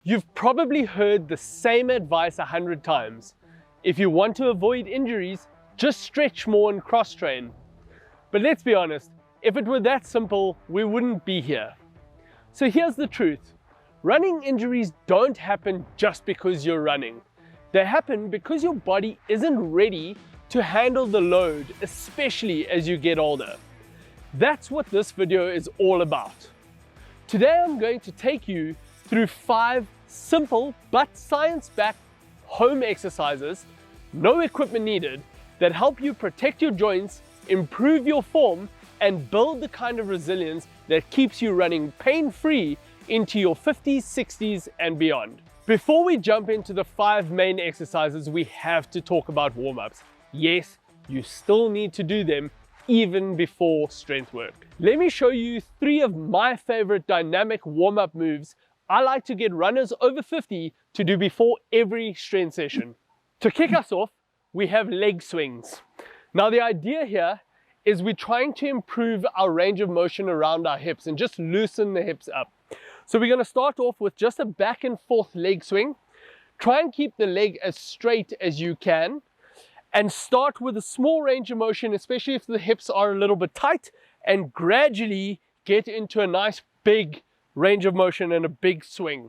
You've probably heard the same advice 100 times. If you want to avoid injuries, just stretch more and cross-train. But let's be honest, if it were that simple, we wouldn't be here. So here's the truth. Running injuries don't happen just because you're running. They happen because your body isn't ready to handle the load, especially as you get older. That's what this video is all about. Today I'm going to take you through 5 simple but science-backed home exercises, no equipment needed, that help you protect your joints, improve your form, and build the kind of resilience that keeps you running pain-free into your 50s, 60s, and beyond. Before we jump into the 5 main exercises, we have to talk about warm-ups. Yes, you still need to do them even before strength work. Let me show you 3 of my favorite dynamic warm-up moves I like to get runners over 50 to do before every strength session. To kick us off, we have leg swings. Now the idea here is we're trying to improve our range of motion around our hips and just loosen the hips up. So we're going to start off with just a back and forth leg swing. Try and keep the leg as straight as you can and start with a small range of motion, especially if the hips are a little bit tight, and gradually get into a nice big range of motion and a big swing.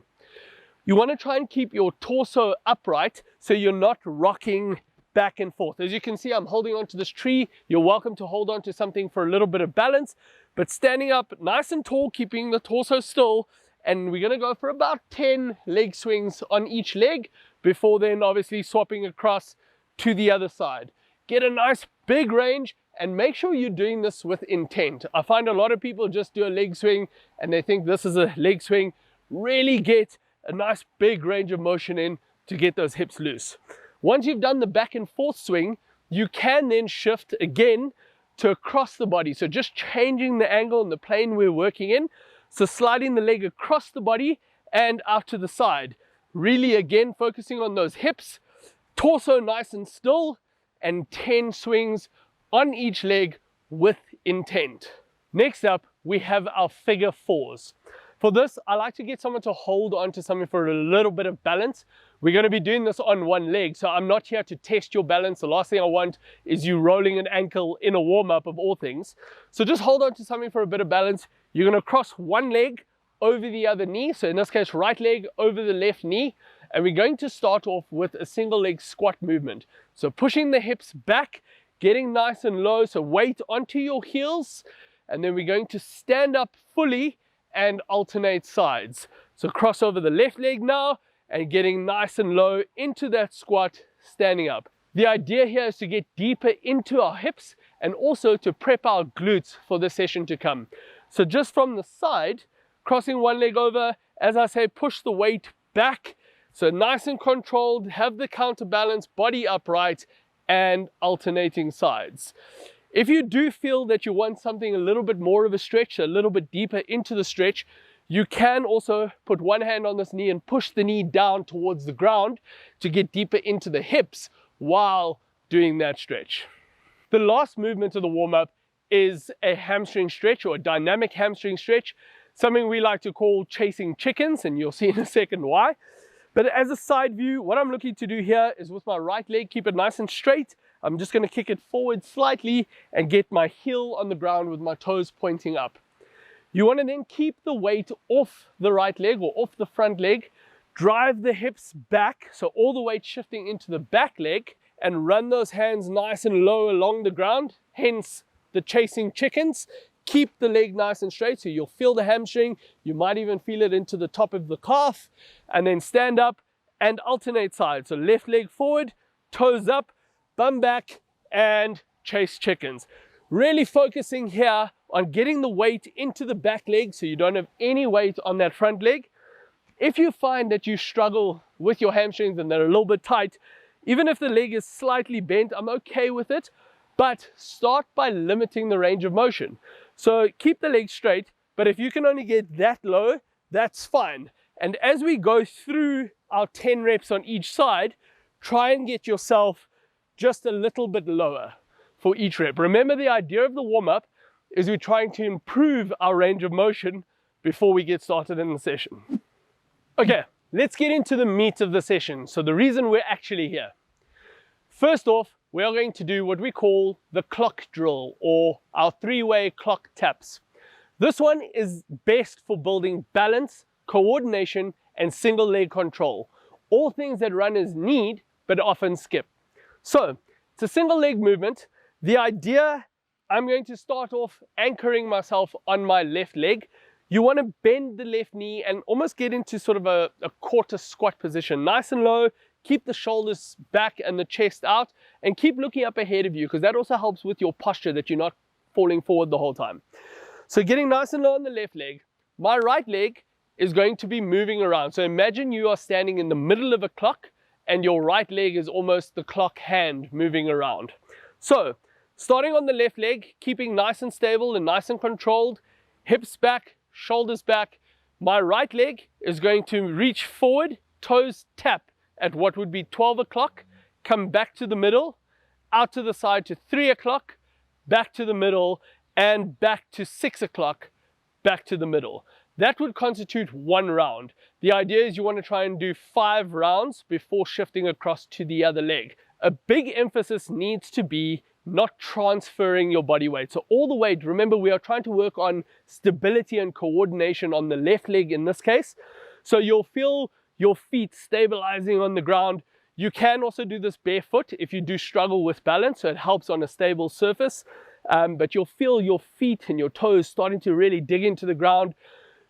You want to try and keep your torso upright so you're not rocking back and forth. As you can see, I'm holding onto this tree. You're welcome to hold on to something for a little bit of balance, but standing up nice and tall, keeping the torso still, and we're going to go for about 10 leg swings on each leg before then obviously swapping across to the other side. Get a nice big range and make sure you're doing this with intent. I find a lot of people just do a leg swing and they think this is a leg swing. Really get a nice big range of motion in to get those hips loose. Once you've done the back and forth swing, you can then shift again to across the body. So just changing the angle and the plane we're working in. So sliding the leg across the body and out to the side. Really again focusing on those hips, torso nice and still, and 10 swings on each leg with intent. Next up, we have our figure 4s. For this, I like to get someone to hold onto something for a little bit of balance. We're going to be doing this on one leg, so I'm not here to test your balance. The last thing I want is you rolling an ankle in a warm-up of all things. So just hold on to something for a bit of balance. You're going to cross one leg over the other knee. So in this case, right leg over the left knee. And we're going to start off with a single leg squat movement. So pushing the hips back, getting nice and low, so weight onto your heels, and then we're going to stand up fully and alternate sides. So cross over the left leg now and getting nice and low into that squat, standing up. The idea here is to get deeper into our hips and also to prep our glutes for the session to come. So just from the side, crossing one leg over, as I say, push the weight back. So nice and controlled, have the counterbalance, body upright, and alternating sides. If you do feel that you want something a little bit more of a stretch, a little bit deeper into the stretch, you can also put one hand on this knee and push the knee down towards the ground to get deeper into the hips while doing that stretch. The last movement of the warm-up is a hamstring stretch or a dynamic hamstring stretch, something we like to call chasing chickens, and you'll see in a second why. But as a side view, what I'm looking to do here is with my right leg, keep it nice and straight. I'm just going to kick it forward slightly and get my heel on the ground with my toes pointing up. You want to then keep the weight off the right leg or off the front leg. Drive the hips back, so all the weight shifting into the back leg, and run those hands nice and low along the ground, hence the chasing chickens. Keep the leg nice and straight so you'll feel the hamstring. You might even feel it into the top of the calf, and then stand up and alternate sides. So left leg forward, toes up, bum back, and chase chickens. Really focusing here on getting the weight into the back leg so you don't have any weight on that front leg. If you find that you struggle with your hamstrings and they're a little bit tight, even if the leg is slightly bent, I'm okay with it, but start by limiting the range of motion. So keep the leg straight, but if you can only get that low, that's fine. And as we go through our 10 reps on each side, try and get yourself just a little bit lower for each rep. Remember, the idea of the warm-up is we're trying to improve our range of motion before we get started in the session. Okay, let's get into the meat of the session. So the reason we're actually here. First off, we are going to do what we call the clock drill, or our 3-way clock taps. This one is best for building balance, coordination, and single leg control. All things that runners need, but often skip. So, it's a single leg movement. The idea, I'm going to start off anchoring myself on my left leg. You want to bend the left knee and almost get into sort of a quarter squat position. Nice and low, keep the shoulders back and the chest out, and keep looking up ahead of you, because that also helps with your posture, that you're not falling forward the whole time. So getting nice and low on the left leg. My right leg is going to be moving around. So imagine you are standing in the middle of a clock and your right leg is almost the clock hand moving around. So starting on the left leg, keeping nice and stable and nice and controlled, hips back, shoulders back. My right leg is going to reach forward, toes tap at what would be 12 o'clock, come back to the middle, out to the side to 3 o'clock, back to the middle, and back to 6 o'clock, back to the middle. That would constitute 1 round. The idea is you want to try and do 5 rounds before shifting across to the other leg. A big emphasis needs to be not transferring your body weight. So all the weight, remember, we are trying to work on stability and coordination on the left leg in this case. So you'll feel your feet stabilizing on the ground. You can also do this barefoot if you do struggle with balance, so it helps on a stable surface. But you'll feel your feet and your toes starting to really dig into the ground,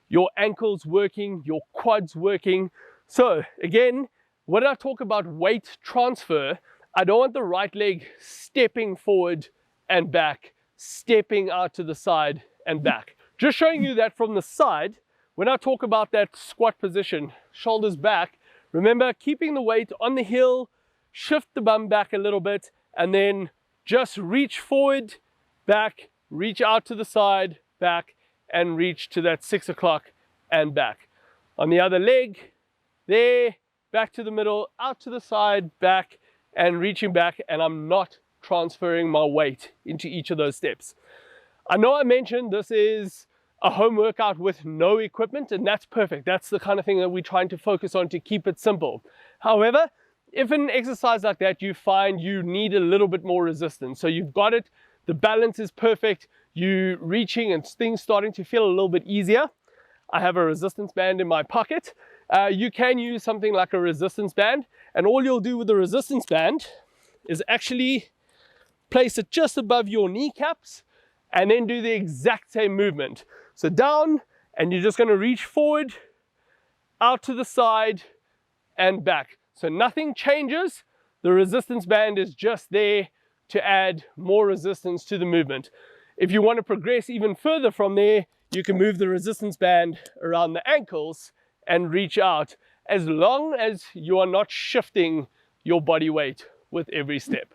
your ankles working, your quads working. So again, when I talk about weight transfer, I don't want the right leg stepping forward and back, stepping out to the side and back. Just showing you that from the side, when I talk about that squat position, shoulders back, remember keeping the weight on the heel, shift the bum back a little bit, and then just reach forward, back, reach out to the side, back, and reach to that 6 o'clock and back. On the other leg, there, back to the middle, out to the side, back, and reaching back, and I'm not transferring my weight into each of those steps. I know I mentioned this is a home workout with no equipment, and that's perfect. That's the kind of thing that we're trying to focus on to keep it simple. However, if an exercise like that you find you need a little bit more resistance, so you've got it, the balance is perfect, you reaching and things starting to feel a little bit easier. I have a resistance band in my pocket. You can use something like a resistance band, and all you'll do with the resistance band is actually place it just above your kneecaps and then do the exact same movement. So down, and you're just going to reach forward, out to the side, and back. So nothing changes. The resistance band is just there to add more resistance to the movement. If you want to progress even further from there, you can move the resistance band around the ankles and reach out, as long as you are not shifting your body weight with every step.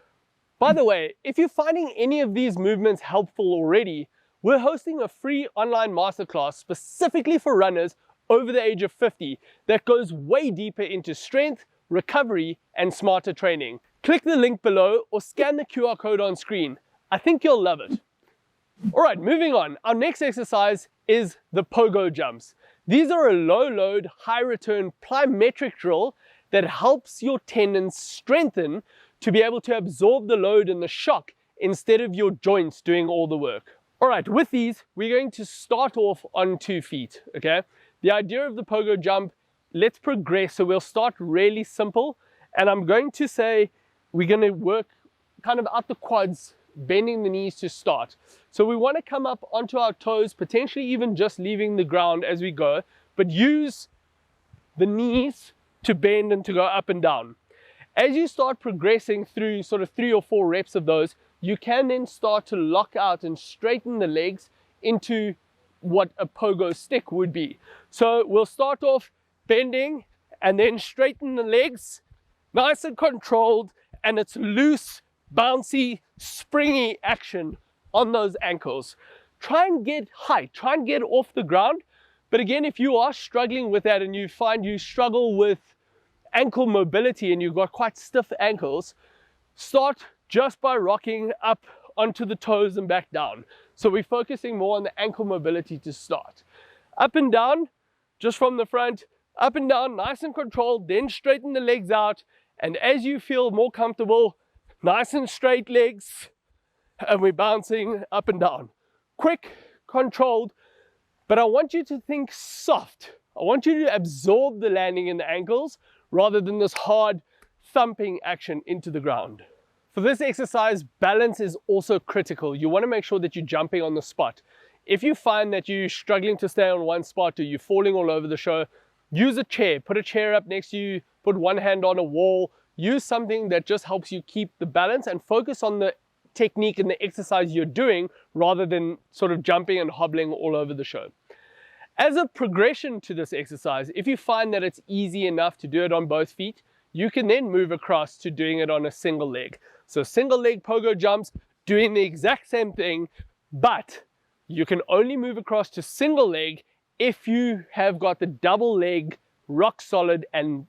By the way, if you're finding any of these movements helpful already, we're hosting a free online masterclass specifically for runners over the age of 50 that goes way deeper into strength, recovery, and smarter training. Click the link below or scan the QR code on screen. I think you'll love it. All right, moving on. Our next exercise is the Pogo jumps. These are a low load, high return plyometric drill that helps your tendons strengthen to be able to absorb the load and the shock instead of your joints doing all the work. All right, with these, we're going to start off on 2 feet, okay? The idea of the Pogo jump, let's progress. So we'll start really simple, and I'm going to say we're going to work kind of out the quads, bending the knees to start. So we want to come up onto our toes, potentially even just leaving the ground as we go, but use the knees to bend and to go up and down. As you start progressing through sort of 3 or 4 reps of those, you can then start to lock out and straighten the legs into what a pogo stick would be. So we'll start off bending and then straighten the legs, nice and controlled, and it's loose, bouncy, springy action on those ankles. Try and get height, try and get off the ground. But again, if you are struggling with that and you find you struggle with ankle mobility and you've got quite stiff ankles, start just by rocking up onto the toes and back down. So we're focusing more on the ankle mobility to start. Up and down, just from the front, Up and down, nice and controlled, then straighten the legs out. And as you feel more comfortable, nice and straight legs, and we're bouncing up and down. Quick, controlled, but I want you to think soft. I want you to absorb the landing in the ankles rather than this hard thumping action into the ground. For this exercise, balance is also critical. You want to make sure that you're jumping on the spot. If you find that you're struggling to stay on one spot or you're falling all over the show, use a chair. Put a chair up next to you, put one hand on a wall. Use something that just helps you keep the balance and focus on the technique and the exercise you're doing rather than sort of jumping and hobbling all over the show. As a progression to this exercise, if you find that it's easy enough to do it on both feet, you can then move across to doing it on a single leg. So single leg pogo jumps, doing the exact same thing, but you can only move across to single leg if you have got the double leg rock solid and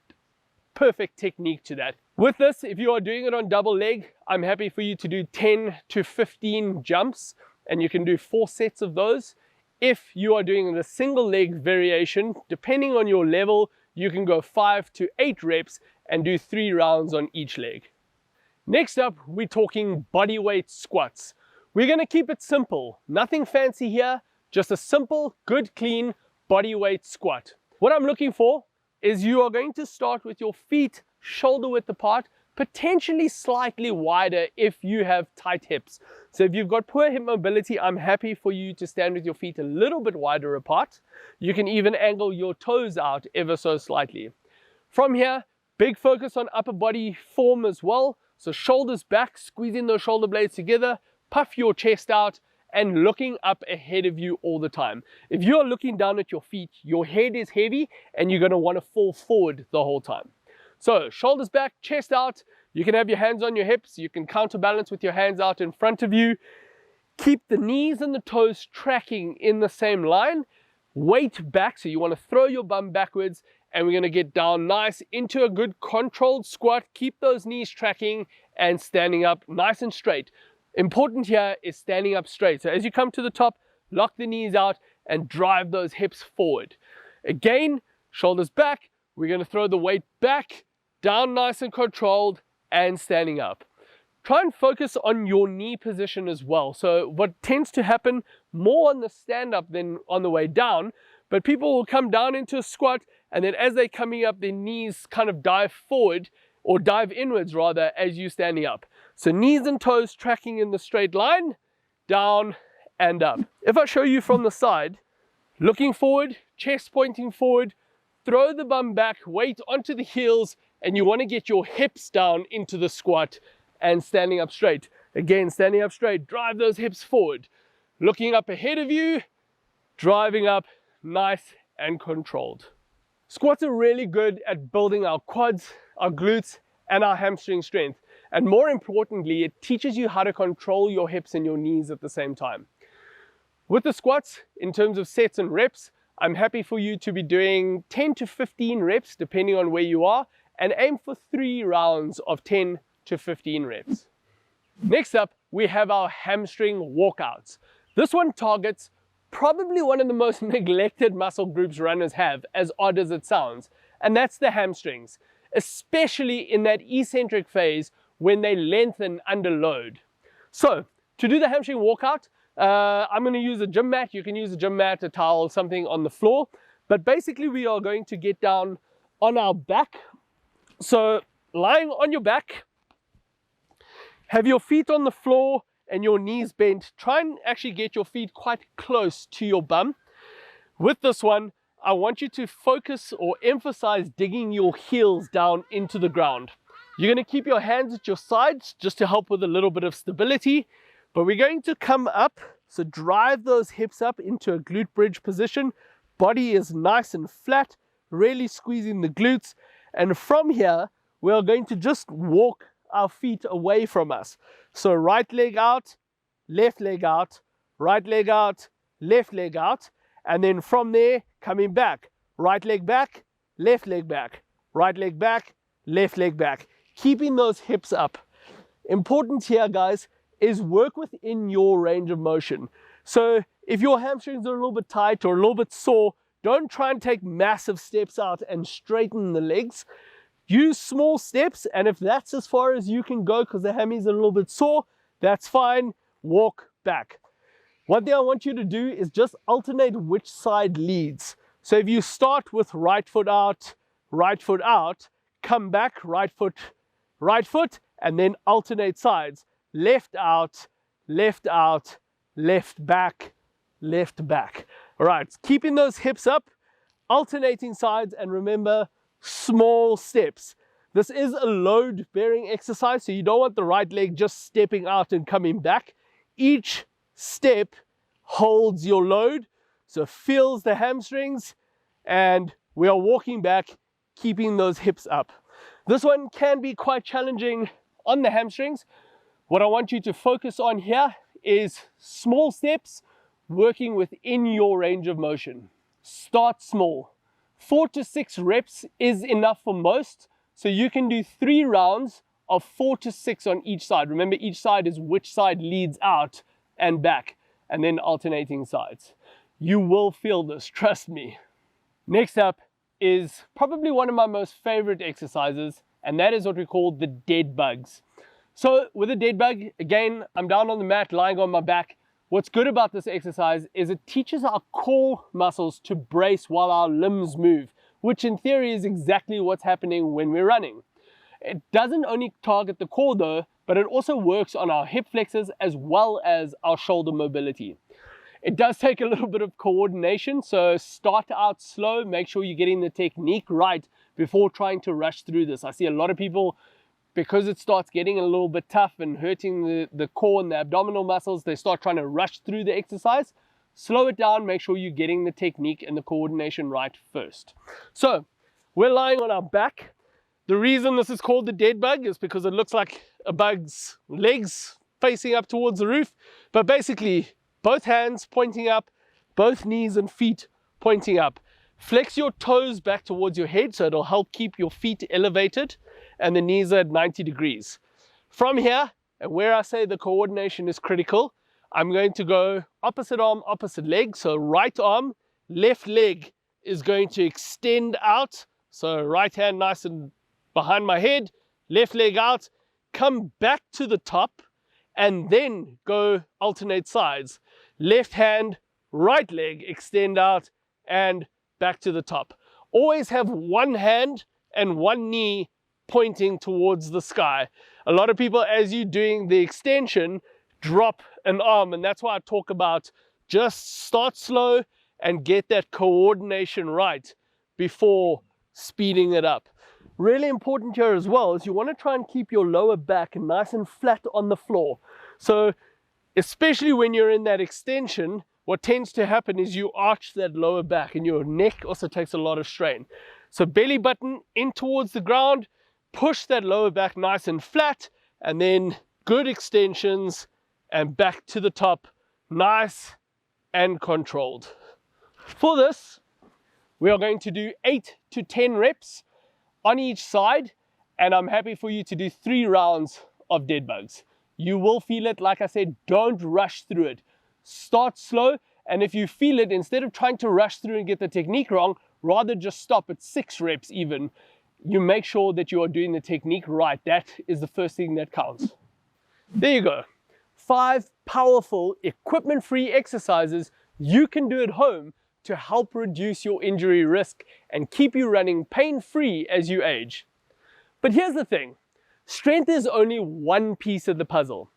perfect technique to that. With this, if you are doing it on double leg, I'm happy for you to do 10 to 15 jumps, and you can do 4 sets of those. If you are doing the single leg variation, depending on your level, you can go 5 to 8 reps and do 3 rounds on each leg. Next up, we're talking body weight squats. We're going to keep it simple. Nothing fancy here, just a simple, good, clean body weight squat. What I'm looking for is you are going to start with your feet shoulder width apart, potentially slightly wider if you have tight hips. So if you've got poor hip mobility, I'm happy for you to stand with your feet a little bit wider apart. You can even angle your toes out ever so slightly. From here, big focus on upper body form as well. So shoulders back, squeezing those shoulder blades together, puff your chest out, and looking up ahead of you all the time. If you're looking down at your feet, your head is heavy and you're going to want to fall forward the whole time. So shoulders back, chest out. You can have your hands on your hips. You can counterbalance with your hands out in front of you. Keep the knees and the toes tracking in the same line. Weight back, so you want to throw your bum backwards, and we're going to get down nice into a good controlled squat. Keep those knees tracking and standing up nice and straight. Important here is standing up straight. So as you come to the top, lock the knees out and drive those hips forward. Again, shoulders back. We're going to throw the weight back, down nice and controlled, and standing up. Try and focus on your knee position as well. So what tends to happen more on the stand up than on the way down, but people will come down into a squat, and then as they're coming up, their knees kind of dive forward, or dive inwards rather, as you're standing up. So knees and toes tracking in the straight line, down and up. If I show you from the side, looking forward, chest pointing forward, throw the bum back, weight onto the heels, and you want to get your hips down into the squat and standing up straight. Again, standing up straight, drive those hips forward. Looking up ahead of you, driving up, nice and controlled. Squats are really good at building our quads, our glutes, and our hamstring strength. And more importantly, it teaches you how to control your hips and your knees at the same time. With the squats, in terms of sets and reps, I'm happy for you to be doing 10 to 15 reps, depending on where you are, and aim for 3 rounds of 10 to 15 reps. Next up, we have our hamstring walkouts. This one targets probably one of the most neglected muscle groups runners have, as odd as it sounds, and that's the hamstrings, especially in that eccentric phase when they lengthen under load. So to do the hamstring walkout, I'm going to use a gym mat. You can use a gym mat, a towel, something on the floor, but basically we are going to get down on our back. So lying on your back, have your feet on the floor and your knees bent. Try and actually get your feet quite close to your bum. With this one, I want you to focus or emphasize digging your heels down into the ground. You're going to keep your hands at your sides just to help with a little bit of stability, but we're going to come up, so drive those hips up into a glute bridge position. Body is nice and flat, really squeezing the glutes, and from here we are going to just walk our feet away from us. So right leg out, left leg out, right leg out, left leg out, and then from there coming back, right leg back, left leg back, right leg back, left leg back, keeping those hips up. Important here, guys, is work within your range of motion. So if your hamstrings are a little bit tight or a little bit sore, don't try and take massive steps out and straighten the legs. Use small steps, and if that's as far as you can go because the hammies are a little bit sore, that's fine. Walk back. One thing I want you to do is just alternate which side leads. So if you start with right foot out, come back, right foot, and then alternate sides. Left out, left back, left back. All right, keeping those hips up, alternating sides, and remember, small steps. This is a load bearing exercise, so you don't want the right leg just stepping out and coming back. Each step holds your load, so feels the hamstrings, and we are walking back, keeping those hips up. This one can be quite challenging on the hamstrings. What I want you to focus on here is small steps, working within your range of motion. Start small. 4 to 6 reps is enough for most, so you can do 3 rounds of 4 to 6 on each side. Remember, each side is which side leads out and back, and then alternating sides. You will feel this, trust me. Next up is probably one of my most favorite exercises, and that is what we call the dead bugs. So with a dead bug, again, I'm down on the mat, lying on my back. What's good about this exercise is it teaches our core muscles to brace while our limbs move, which in theory is exactly what's happening when we're running. It doesn't only target the core though, but it also works on our hip flexors as well as our shoulder mobility. It does take a little bit of coordination, so start out slow, make sure you're getting the technique right before trying to rush through this. I see a lot of people, because it starts getting a little bit tough and hurting the core and the abdominal muscles, they start trying to rush through the exercise. Slow it down, make sure you're getting the technique and the coordination right first. So we're lying on our back. The reason this is called the dead bug is because it looks like a bug's legs facing up towards the roof, but basically both hands pointing up, both knees and feet pointing up. Flex your toes back towards your head so it'll help keep your feet elevated, and the knees are at 90 degrees. From here, and where I say the coordination is critical, I'm going to go opposite arm, opposite leg. So right arm, left leg is going to extend out. So right hand nice and behind my head, left leg out, come back to the top, and then go alternate sides. Left hand, right leg, extend out, and back to the top. Always have one hand and one knee pointing towards the sky. A lot of people, as you're doing the extension, drop an arm, and that's why I talk about just start slow and get that coordination right before speeding it up. Really important here as well is you want to try and keep your lower back nice and flat on the floor. So especially when you're in that extension, what tends to happen is you arch that lower back and your neck also takes a lot of strain. So belly button in towards the ground, push that lower back nice and flat, and then good extensions and back to the top, nice and controlled. For this, we are going to do 8 to 10 reps on each side, and I'm happy for you to do 3 rounds of dead bugs. You will feel it. Like I said, don't rush through it. Start slow, and if you feel it, instead of trying to rush through and get the technique wrong, rather just stop at 6 reps even. You make sure that you are doing the technique right. That is the first thing that counts. There you go. 5 powerful equipment-free exercises you can do at home to help reduce your injury risk and keep you running pain-free as you age. But here's the thing. Strength is only one piece of the puzzle.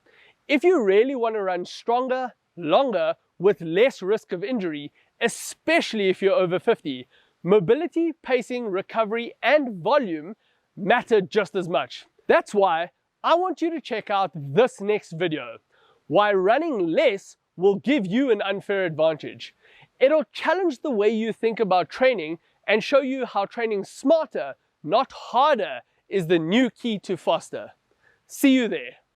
If you really want to run stronger, longer, with less risk of injury, especially if you're over 50, mobility, pacing, recovery, and volume matter just as much. That's why I want you to check out this next video, why running less will give you an unfair advantage. It'll challenge the way you think about training and show you how training smarter, not harder, is the new key to faster. See you there.